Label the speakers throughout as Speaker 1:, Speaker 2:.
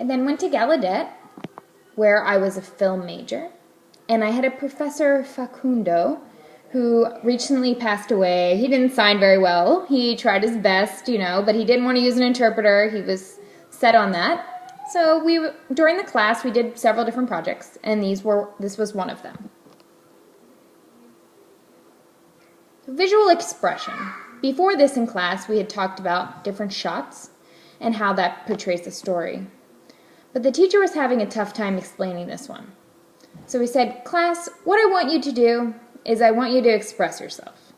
Speaker 1: I then went to Gallaudet, where I was a film major, and I had a Professor Facundo who recently passed away. He didn't sign very well. He tried his best, but he didn't want to use an interpreter. He was set on that. So during the class, we did several different projects, and this was one of them. Visual expression. Before this in class, we had talked about different shots and how that portrays the story. But the teacher was having a tough time explaining this one. So he said, "Class, what I want you to do is I want you to express yourself."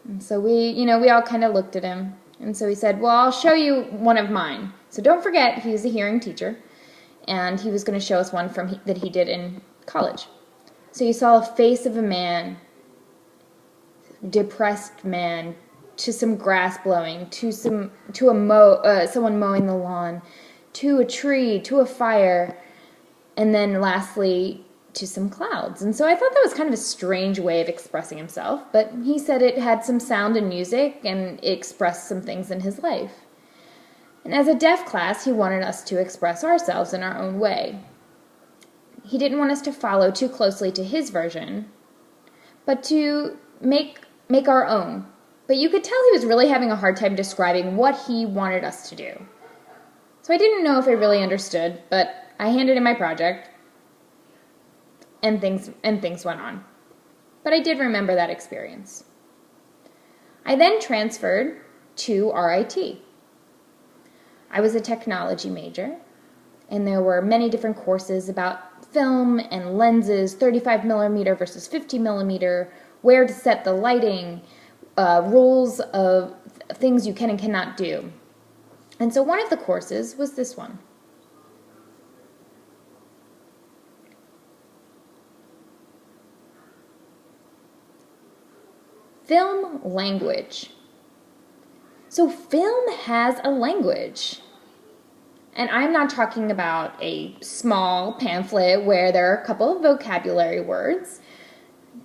Speaker 1: And so we all kind of looked at him. And so he said, "Well, I'll show you one of mine." So don't forget, he's a hearing teacher, and he was going to show us one that he did in college. So you saw a face of a man, depressed man, to some grass blowing, to someone mowing the lawn, to a tree, to a fire, and then lastly to some clouds. And so I thought that was kind of a strange way of expressing himself, but he said it had some sound and music and it expressed some things in his life. And as a deaf class, he wanted us to express ourselves in our own way. He didn't want us to follow too closely to his version, but to make our own. But you could tell he was really having a hard time describing what he wanted us to do. So I didn't know if I really understood, but I handed in my project, and things went on. But I did remember that experience. I then transferred to RIT. I was a technology major, and there were many different courses about film and lenses, 35 millimeter versus 50 millimeter, where to set the lighting, rules of things you can and cannot do. And so one of the courses was this one. Film language. So film has a language. And I'm not talking about a small pamphlet where there are a couple of vocabulary words.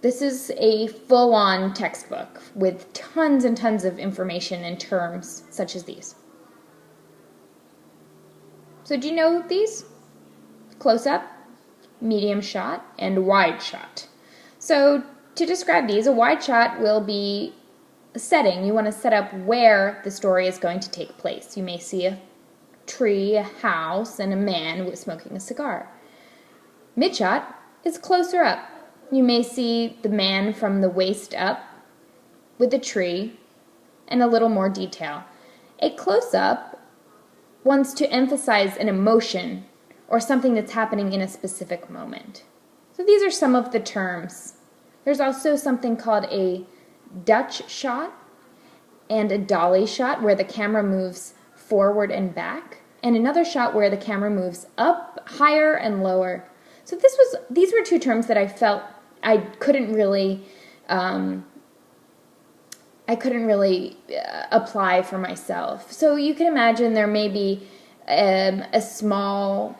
Speaker 1: This is a full-on textbook with tons and tons of information and terms such as these. So do you know these? Close-up, medium shot, and wide shot. So to describe these, a wide shot will be a setting. You want to set up where the story is going to take place. You may see a tree, a house, and a man smoking a cigar. Mid-shot is closer up. You may see the man from the waist up with a tree and a little more detail. A close-up wants to emphasize an emotion or something that's happening in a specific moment. So these are some of the terms. There's also something called a Dutch shot and a dolly shot where the camera moves forward and back, and another shot where the camera moves up, higher, and lower. So these were two terms that I felt I couldn't really apply for myself. So you can imagine there may be a small,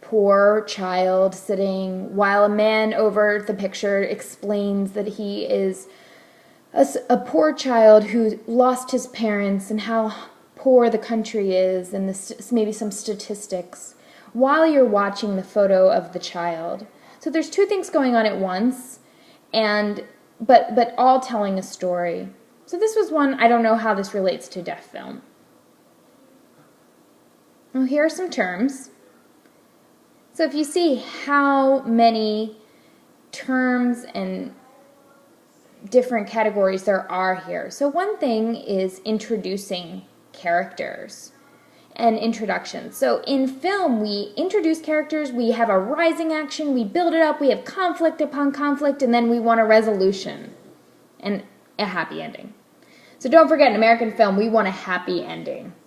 Speaker 1: poor child sitting while a man over the picture explains that he is a poor child who lost his parents and how poor the country is, and maybe some statistics while you're watching the photo of the child. So there's two things going on at once, but all telling a story. So this was one, I don't know how this relates to deaf film. Well, here are some terms. So if you see how many terms and different categories there are here. So one thing is introducing characters and introductions. So in film, we introduce characters, we have a rising action, we build it up, we have conflict upon conflict, and then we want a resolution and a happy ending. So don't forget, in American film, we want a happy ending.